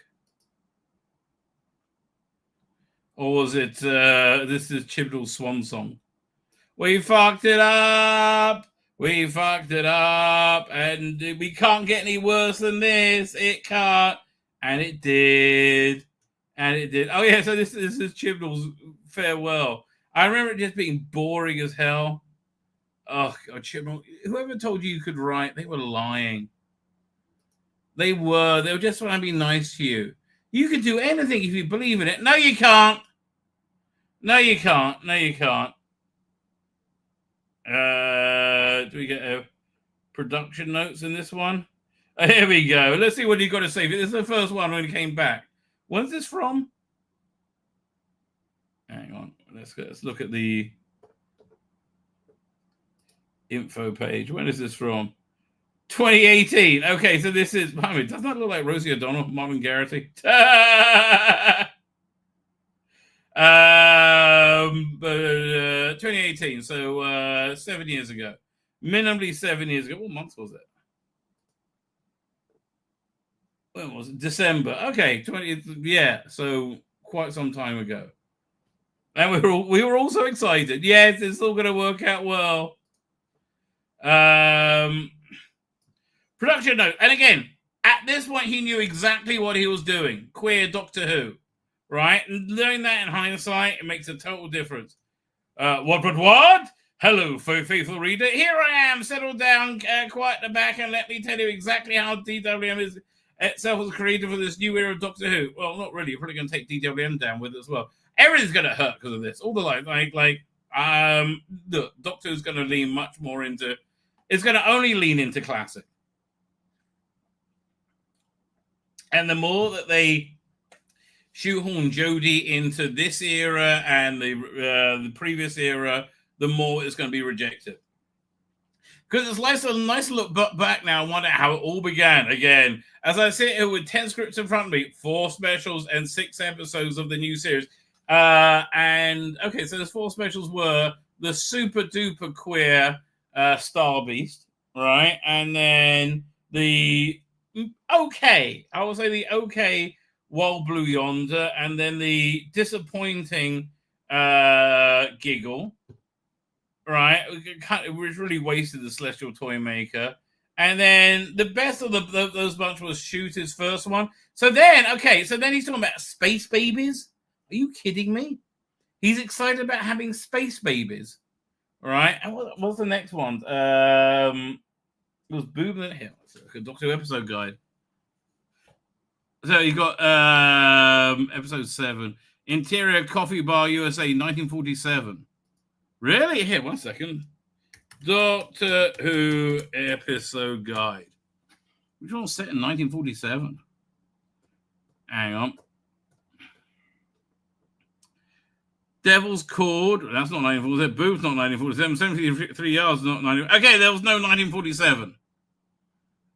Or was it this is Chibnall's swan song? We fucked it up. We fucked it up. And we can't get any worse than this. It can't. And it did. And it did. Oh yeah, so this is Chibnall's farewell. I remember it just being boring as hell. Oh, God, Chibnall, whoever told you could write, they were lying. They were just trying to be nice to you. You can do anything if you believe in it. No, you can't. No, you can't. No, you can't. Do we get production notes in this one? Here we go. Let's see what you got to say. This is the first one when he came back. When's this from? Hang on. Let's look at the info page. When is this from? 2018. Okay, so this is... I mean, doesn't that look like Rosie O'Donnell, Marvin Garrity? 2018, so 7 years ago. Minimally 7 years ago. What month was it? When was it? December. Okay, 20. Yeah, so quite some time ago. And we were also excited. Yes, it's all going to work out well. Production note. And again, at this point, he knew exactly what he was doing. Queer Doctor Who. Right? And learning that in hindsight, it makes a total difference. What? Hello, faithful reader. Here I am, settled down quite at the back, and let me tell you exactly how DWM is. itself was created for this new era of Doctor Who. Well, not really. You're probably going to take DWM down with it as well. Everything's going to hurt because of this. All the look, Doctor Who's going to lean much more into. It's going to only lean into classic, and the more that they shoehorn Jodie into this era and the previous era, the more it's going to be rejected. Because it's nice to look back now and wonder how it all began again. As I sit here with 10 scripts in front of me, 4 specials and 6 episodes of the new series. And okay, so those 4 specials were the super duper queer Star Beast, right? And then the okay, I would say the okay Wild Blue Yonder, and then the disappointing Giggle, right? Which really wasted the Celestial Toymaker. And then the best of those bunch was Shooter's first one. So then he's talking about space babies. Are you kidding me? He's excited about having space babies, right? And what's the next one? It was Boom That Hill. A Doctor Who episode guide. So you got episode 7, Interior Coffee Bar USA, 1947. Really? Here, 1 second. Doctor Who episode guide. Which one was set in 1947? Hang on. Devil's Cord. That's not 1947. Booth's not 1947. 73 Yards not 1947. Okay, there was no 1947.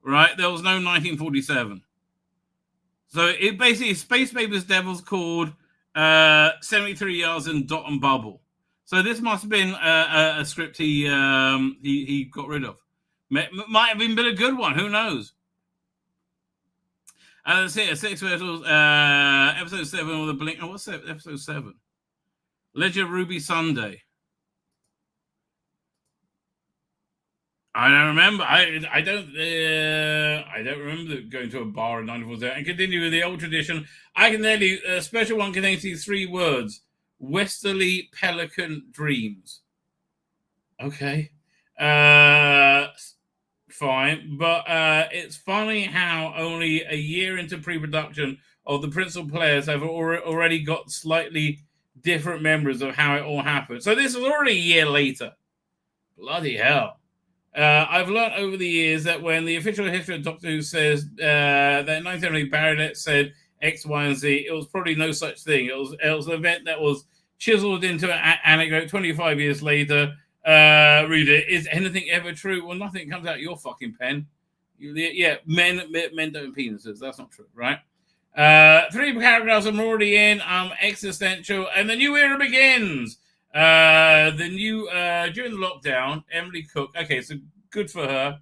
Right? There was no 1947. So it basically Space Baby's Devil's Cord, 73 Yards and Dot and Bubble. So this must have been a script he got rid of. Might have even been a good one. Who knows? Let's see. 6 specials. Episode 7 with a blink. Oh, what's that? Episode 7. Legend of Ruby Sunday. I don't remember. I don't remember going to a bar in 1947. And continue with the old tradition. I can tell you, a special one contains these 3 words: Westerly Pelican Dreams. Okay, fine, but it's funny how only a year into pre-production of the principal players have already got slightly different memories of how it all happened. So this is already a year later. Bloody hell. I've learned over the years that when the official history of Doctor Who says that in 1970 Baronet said X, Y, and Z, it was probably no such thing. It was an event that was chiseled into an anecdote 25 years later. Read it. Is anything ever true? Well, nothing comes out of your fucking pen. Men don't penises. That's not true, right? 3 paragraphs I'm already in. Existential, and the new era begins. During the lockdown, Emily Cook. Okay, so good for her.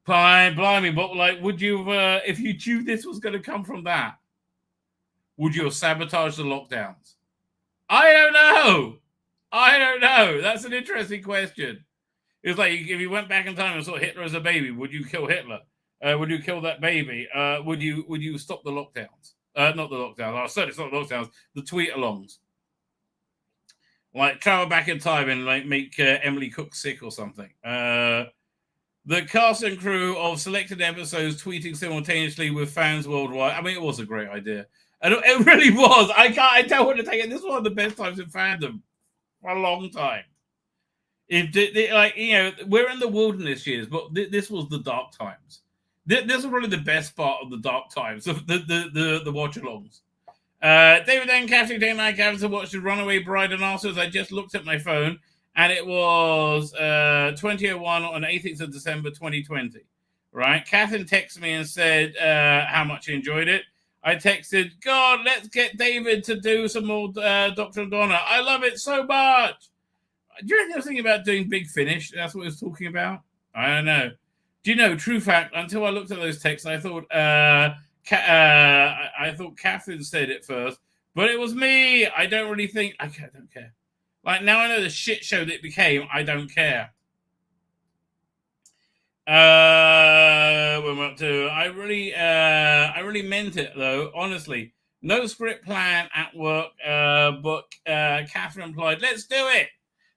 Blimey, but like, would you if you knew this was going to come from that, would you have sabotaged the lockdowns? I don't know. That's an interesting question. It's like if you went back in time and saw Hitler as a baby, would you kill Hitler? Would you kill that baby? Would you stop the lockdowns? Not the lockdowns. Certainly stop the lockdowns. The tweet-alongs. Like travel back in time and like make Emily Cook sick or something. The cast and crew of selected episodes tweeting simultaneously with fans worldwide. I mean, it was a great idea. It really was. I don't want to take it. This was one of the best times in fandom for a long time. We're in the wilderness years, but this was the dark times. This was probably the best part of the dark times of the watch-alongs. David and Kathy Day and I came to watch The Runaway Bride and Arthurs. I just looked at my phone, and it was 2001 on 18th of December 2020. Right? Catherine texted me and said how much she enjoyed it. I texted, God, let's get David to do some more Dr. Donna. I love it so much. Do you reckon I was thinking about doing Big Finish? That's what he was talking about? I don't know. Do you know, true fact, until I looked at those texts, I thought Catherine said it first, but it was me. I don't really think... I don't care. Like, now I know the shit show that it became, I don't care. When we're up to... I really meant it, though, honestly. No script plan at work, but Catherine implied, let's do it.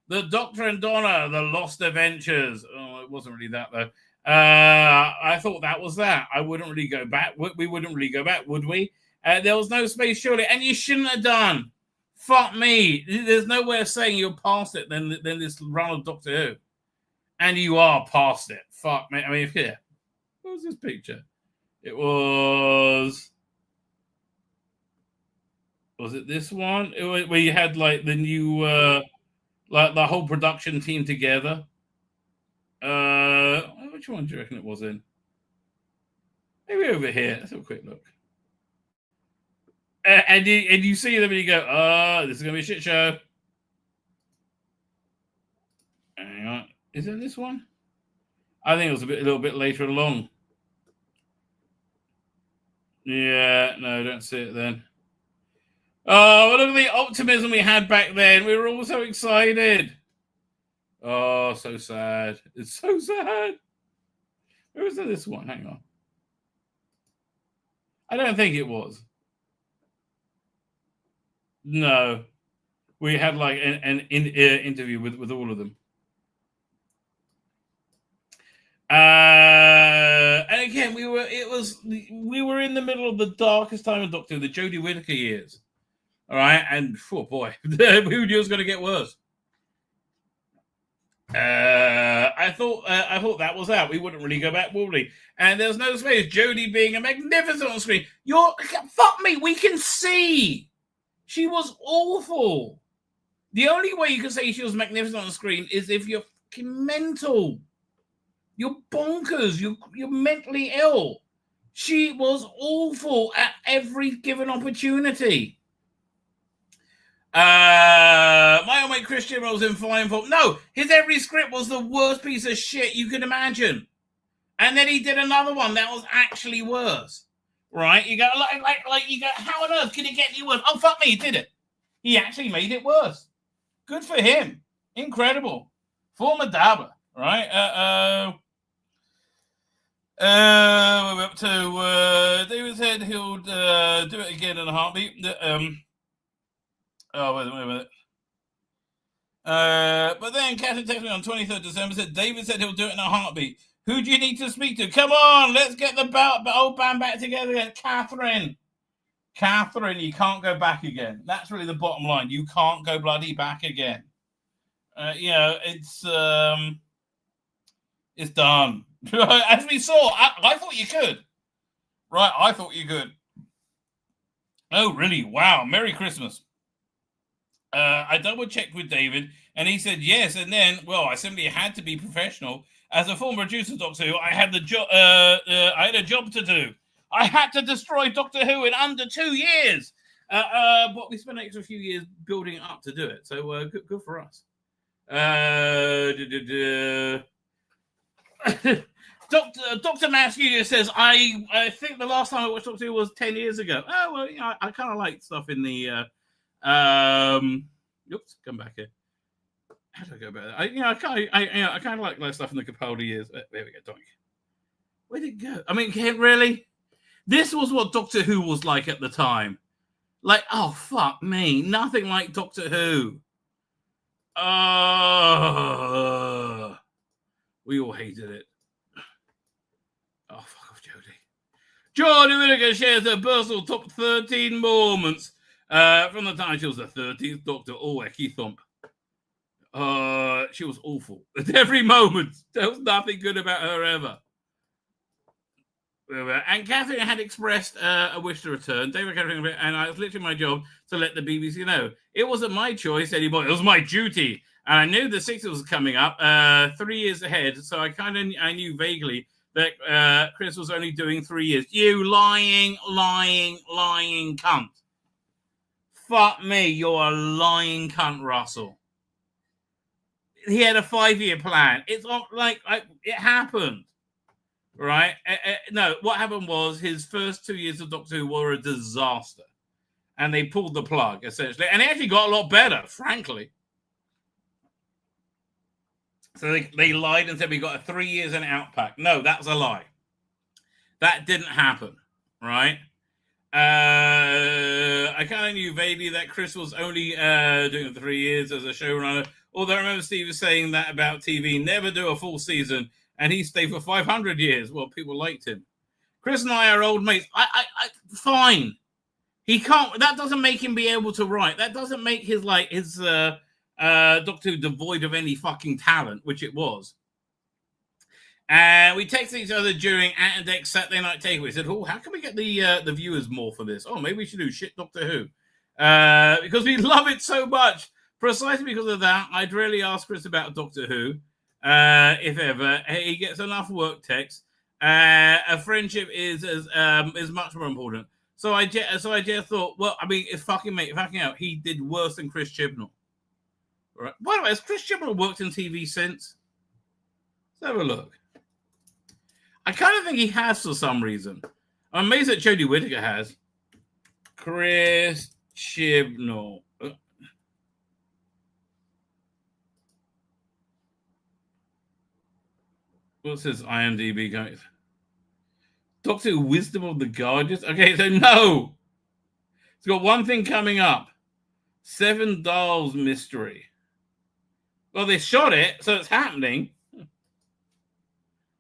The Doctor and Donna, The Lost Adventures. Oh, it wasn't really that, though. I thought that was that. I wouldn't really go back. We wouldn't really go back, would we? There was no space, surely. And you shouldn't have done. Fuck me. There's no way of saying you're past it than this run of Doctor Who. And you are past it. Fuck me. I mean, yeah. What was this picture? It was... Was it this one? Where you had, like, the new... like, the whole production team together. Which one do you reckon it was in? Maybe over here. Let's have a quick look. And you see them and you go, oh, this is going to be a shit show. Hang on. Is it this one? I think it was a little bit later along. Yeah, no, don't see it then. Oh, look at the optimism we had back then. We were all so excited. Oh, so sad. It's so sad. Where was this one? Hang on. I don't think it was. No. We had like an interview with all of them. And again, we were in the middle of the darkest time of Doctor Who, the Jodie Whittaker years. All right, and oh boy, who knew it was going to get worse? I thought that was out. We wouldn't really go back, would we? And there's no space. Jodie being a magnificent on screen. Fuck me. We can see she was awful. The only way you can say she was magnificent on screen is if you're fucking mental. You're bonkers. You're mentally ill. She was awful at every given opportunity. My old mate Christian was in fine form. No, his every script was the worst piece of shit you could imagine. And then he did another one that was actually worse. Right? You go, like you go, how on earth can it get any worse? Oh, fuck me, he did it. He actually made it worse. Good for him. Incredible. Former dabber. Right? We're up to David said he'll do it again in a heartbeat. Oh, wait a minute. But then Catherine texted me on 23rd December, said David said he'll do it in a heartbeat. Who do you need to speak to? Come on, let's get the old band back together again. Catherine, you can't go back again. That's really the bottom line. You can't go bloody back again. It's done. As we saw, I thought you could. Right, I thought you could. Oh, really? Wow. Merry Christmas. I double-checked with David, and he said yes. And then, well, I simply had to be professional. As a former producer of Doctor Who, I had a job to do. I had to destroy Doctor Who in under 2 years. But we spent an extra few years building it up to do it. So good for us. Dr. Matthew says, I think the last time I watched Doctor Who was 10 years ago. Oh, well, I kind of like stuff in the... oops, come back here. How do I go about that? I kind of like stuff in the Capaldi years. There we go, Doink. Where'd it go? I mean, really? This was what Doctor Who was like at the time. Like, oh, fuck me. Nothing like Doctor Who. We all hated it. Oh, fuck off, Jodie. Jodie Whittaker shares her personal top 13 moments from the time she was the 13th Doctor. Oh, Ecky Thump. She was awful at every moment. There was nothing good about her ever. And Catherine had expressed a wish to return. David Catherine, and it was literally my job to let the BBC know. It wasn't my choice anymore. It was my duty. And I knew the 60s was coming up 3 years ahead. So I knew vaguely that Chris was only doing 3 years. You lying cunt. Fuck me, you're a lying cunt, Russell. He had a 5-year plan. It's not like it happened, right? No, what happened was his first 2 years of Doctor Who were a disaster, and they pulled the plug essentially. And he actually got a lot better, frankly. So they lied and said we got a 3 years and out pack. No, that's a lie. That didn't happen, right? I kind of knew vaguely that Chris was only doing 3 years as a showrunner Although I remember Steve was saying that about TV, never do a full season, and he stayed for 500 years. Well, people liked him. Chris and I are old mates. Fine. He can't. That doesn't make him be able to write. That doesn't make his Doctor Who devoid of any fucking talent, which it was. We texted each other during Ant and Deck's Saturday Night Takeaway. We said, "Oh, how can we get the viewers more for this? Oh, maybe we should do shit Doctor Who because we love it so much." Precisely because of that, I'd really ask Chris about Doctor Who, if ever. He gets enough work text. A friendship is much more important. So I just thought, well, I mean, it's fucking out. He did worse than Chris Chibnall. Right? By the way, has Chris Chibnall worked in TV since? Let's have a look. I kind of think he has for some reason. I'm amazed that Jodie Whittaker has. Chris Chibnall. What's his IMDb going? Doctor Who Wisdom of the Guardians? Okay, so no. It's got one thing coming up. Seven Dolls Mystery. Well, they shot it, so it's happening.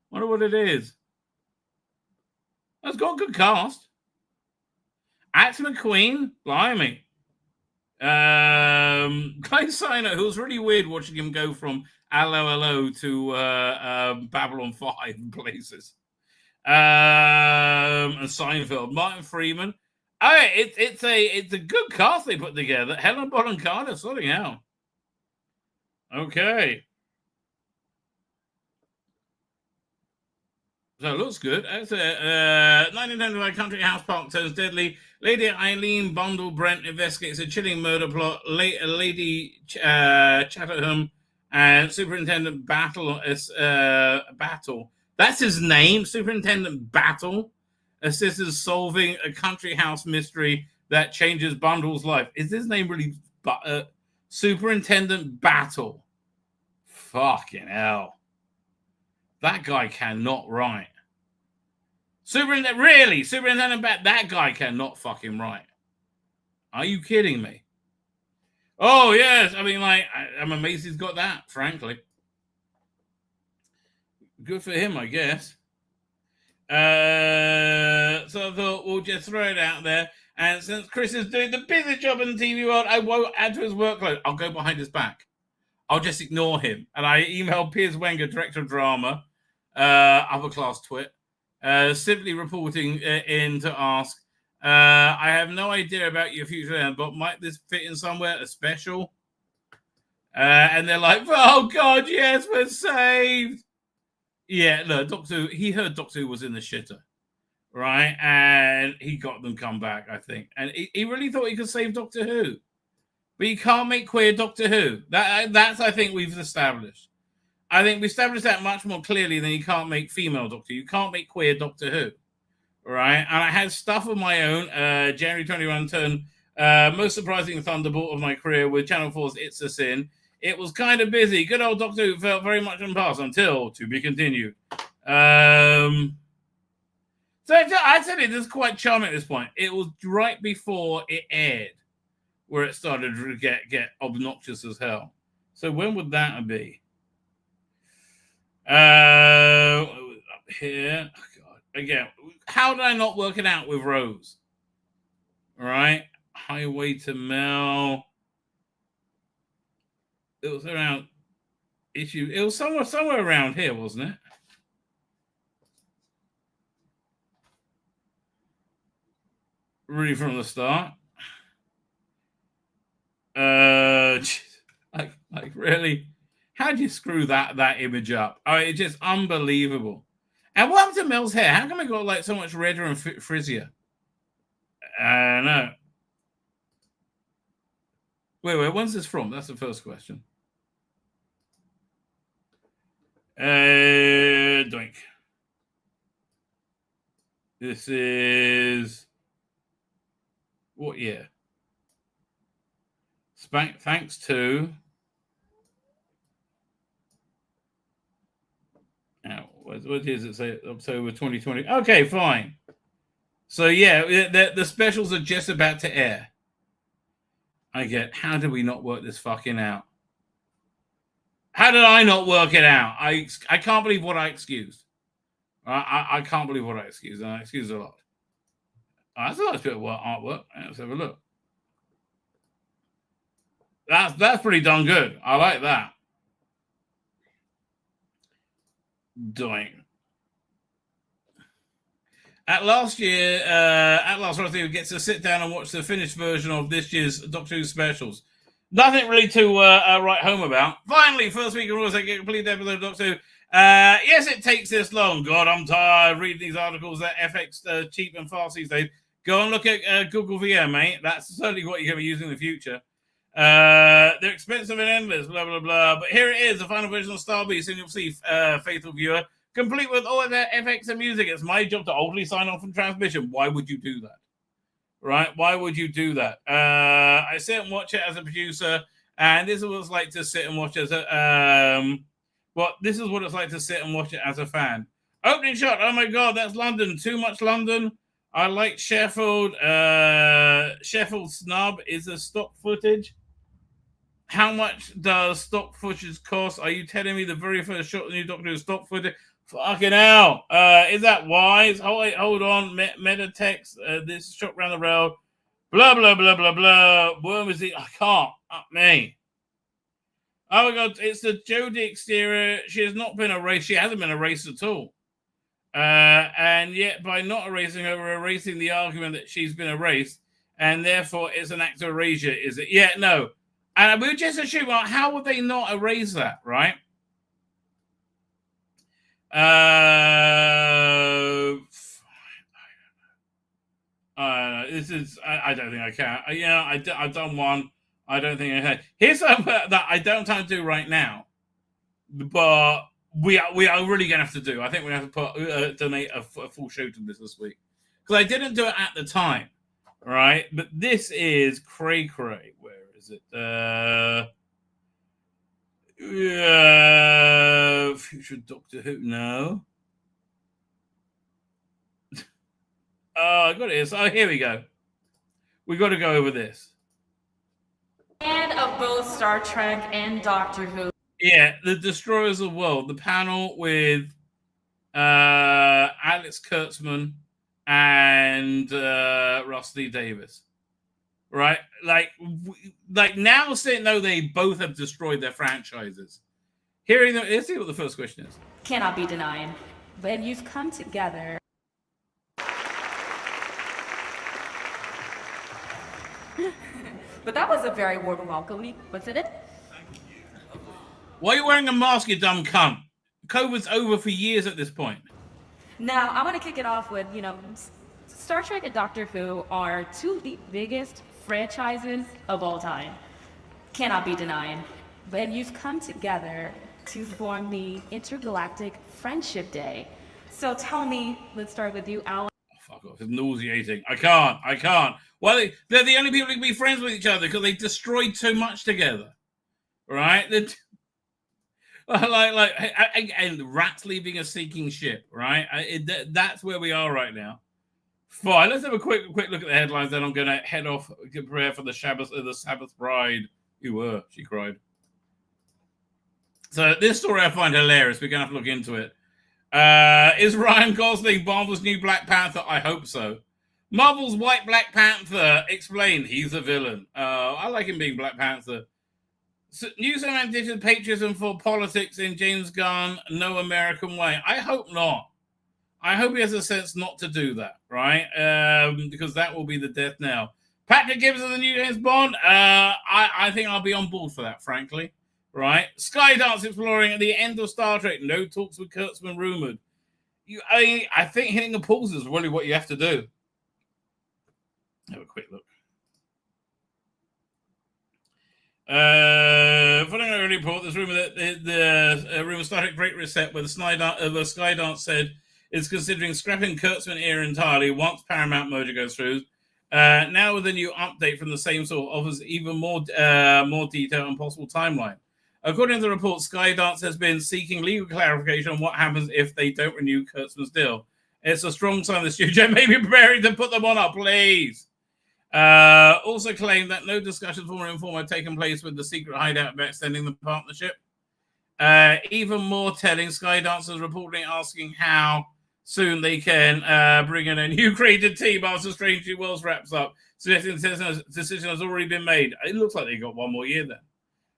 Wonder what it is. It's got a good cast. Axe McQueen, blimey. Clay Sino, who was really weird watching him go from Hello to Babylon 5 places. And Seinfeld, Martin Freeman. Oh, it's a good cast they put together. Helen Bonham Carter, sorting out. Okay. So it looks good. That's 1995 Country House Park turns deadly. Lady Eileen Bundle Brent investigates a chilling murder plot. Lady Chatterham and Superintendent Battle. That's his name, Superintendent Battle. Assists in solving a country house mystery that changes Bundle's life. Is his name really Superintendent Battle? Fucking hell. That guy cannot write. Superintendent Battle, that guy cannot fucking write. Are you kidding me? Oh, yes. I mean, I'm amazed he's got that, frankly. Good for him, I guess. So I thought we'll just throw it out there. And since Chris is doing the busy job in the TV world, I won't add to his workload. I'll go behind his back. I'll just ignore him. And I emailed Piers Wenger, director of drama, upper class twit, simply reporting in to ask, I have no idea about your future, but might this fit in somewhere, a special? And they're like, oh God, yes, we're saved. Yeah, no, he heard Doctor Who was in the shitter, right? And he got them come back, I think. And he really thought he could save Doctor Who. But you can't make queer Doctor Who. That's, I think, we've established. I think we established that much more clearly than you can't make female Doctor Who. You can't make queer Doctor Who, right? And I had stuff of my own. January 21 turned most surprising thunderbolt of my career with Channel 4's It's a Sin. It was kind of busy. Good old Doctor Who felt very much on pass until to be continued. So I said it is quite charming at this point. It was right before it aired where it started to get obnoxious as hell. So when would that be? Up here. Oh God. Again, how did I not work it out with Rose? All right. Highway to Mel. It was around issue. It was somewhere around here, wasn't it? Really from the start. Like really? How'd you screw that image up? Oh, it's just unbelievable. And what happened to Mel's hair? How come it got like so much redder and frizzier? I don't know. Wait, when's this from? That's the first question. Doink. This is what year? Thanks to what does it say? October 2020. Okay, fine. So yeah, the specials are just about to air. I get, how do we not work this fucking out? How did I not work it out? I can't believe what I excused. I can't believe what I excused, and I excused a lot. That's a nice bit of artwork. Let's have a look. That's pretty darn good. I like that. Doing. At last, Rosie gets to sit down and watch the finished version of this year's Doctor Who specials. Nothing really to write home about. Finally, first week of Raw, I get a complete episode of Doctor Who. Yes, it takes this long. God, I'm tired reading these articles that FX cheap and fast these days. Go and look at Google VR, mate. That's certainly what you're going to be using in the future. They're expensive and endless, blah, blah, blah. But here it is, the final version of Star Beast, and you'll see, faithful viewer, complete with all of their FX and music. It's my job to oldly sign off from transmission. Why would you do that? Right? Why would you do that? I sit and watch it as a producer, and this is what it's like to sit and watch as a this is what it's like to sit and watch it as a fan. Opening shot. Oh my God, that's London. Too much London. I like Sheffield. Sheffield snub is a stock footage. How much does stock footage cost? Are you telling me the very first shot of the new Doctor Who stock footage? Fucking hell. Is that wise? Hold on. Meta text. This shot round the rail. Blah, blah, blah, blah, blah. Worm is it? I can't. Up me. Oh my God. It's the Jodie exterior. She has not been erased. She hasn't been erased at all. And yet, by not erasing her, we're erasing the argument that she's been erased. And therefore, it's an act of erasure, is it? Yeah, no. And we just assume, well, how would they not erase that, right? This is, I don't think I can. I've done one. I don't think I can. Here's something that I don't have to do right now, but we are really going to have to do. I think we're going to have to donate a full show to this week. Because I didn't do it at the time, right? But this is cray. Where is it? Future Doctor Who. No. I got it. So here we go. We got to go over this. And of both Star Trek and Doctor Who. Yeah, the Destroyers of the World. The panel with Alex Kurtzman and Rusty Davis. Right? Like now saying, no, they both have destroyed their franchises. Hearing them, let's see what the first question is. Cannot be denied. When you've come together. But that was a very warm welcome, wasn't it? Why are you wearing a mask, you dumb cunt? COVID's over for years at this point. Now, I want to kick it off with, Star Trek and Doctor Who are two of the biggest franchises of all time. Cannot be denied. But you've come together to form the Intergalactic Friendship Day. So tell me, let's start with you, Alan. Fuck off, it's nauseating. I can't. Well, they're the only people who can be friends with each other because they destroyed so much together. Right? And rats leaving a sinking ship, right? That's where we are right now. Fine, let's have a quick look at the headlines, then I'm going to head off, get prepared for the Sabbath bride. She cried. So this story I find hilarious. We're going to have to look into it. Is Ryan Gosling Marvel's new Black Panther? I hope so. Marvel's White Black Panther. Explain. He's a villain. I like him being Black Panther. So, news and anticipated patriotism for politics in James Gunn, No American Way. I hope not. I hope he has a sense not to do that, right? Because that will be the death knell. Patrick Gibson, the new James Bond. I think I'll be on board for that, frankly. Right? Skydance exploring at the end of Star Trek. No talks with Kurtzman rumored. I think hitting the pause is really what you have to do. Have a quick look. Following a report, there's rumor that the rumor Star Trek Great Reset, where the Skydance said is considering scrapping Kurtzman era entirely once Paramount merger goes through. Now with a new update from the same source offers even more detail and possible timeline. According to the report, Skydance has been seeking legal clarification on what happens if they don't renew Kurtzman's deal. It's a strong sign the studio may be preparing to put them on our please. Also claimed that no discussions, formal or informal, have taken place with the secret hideout about extending the partnership. Even more telling, Skydancers reportedly asking how soon they can bring in a new created team after Strange New Worlds wraps up. Suggesting the decision has already been made. It looks like they got one more year then,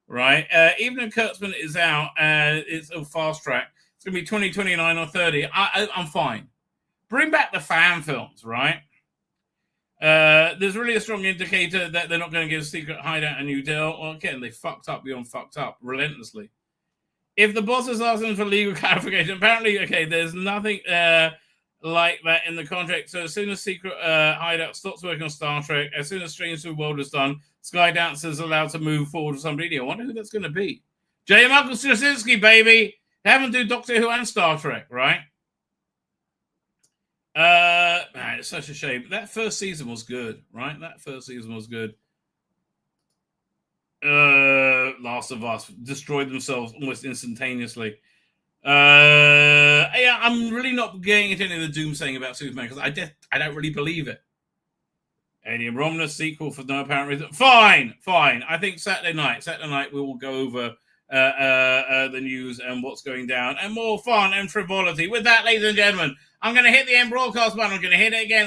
right? Even if Kurtzman is out, it's a fast track. It's going to be 2029 or 30. I'm fine. Bring back the fan films, right? There's really a strong indicator that they're not going to give Secret Hideout a new deal. Well, again, they fucked up beyond fucked up relentlessly. If the boss is asking for legal clarification, apparently, okay, there's nothing like that in the contract. So as soon as Secret Hideout stops working on Star Trek, as soon as Strange New World is done, Skydancer is allowed to move forward with somebody. I wonder who that's going to be. J. Michael Straczynski, baby. They haven't do Doctor Who and Star Trek, right? Man, it's such a shame. That first season was good, right? That first season was good. Last of Us destroyed themselves almost instantaneously. Yeah, I'm really not getting into any of the doomsaying about Superman because I don't really believe it. Alien Romulus sequel for no apparent reason. Fine. I think Saturday night we will go over the news and what's going down and more fun and frivolity. With that, ladies and gentlemen, I'm going to hit the end broadcast button. I'm going to hit it again.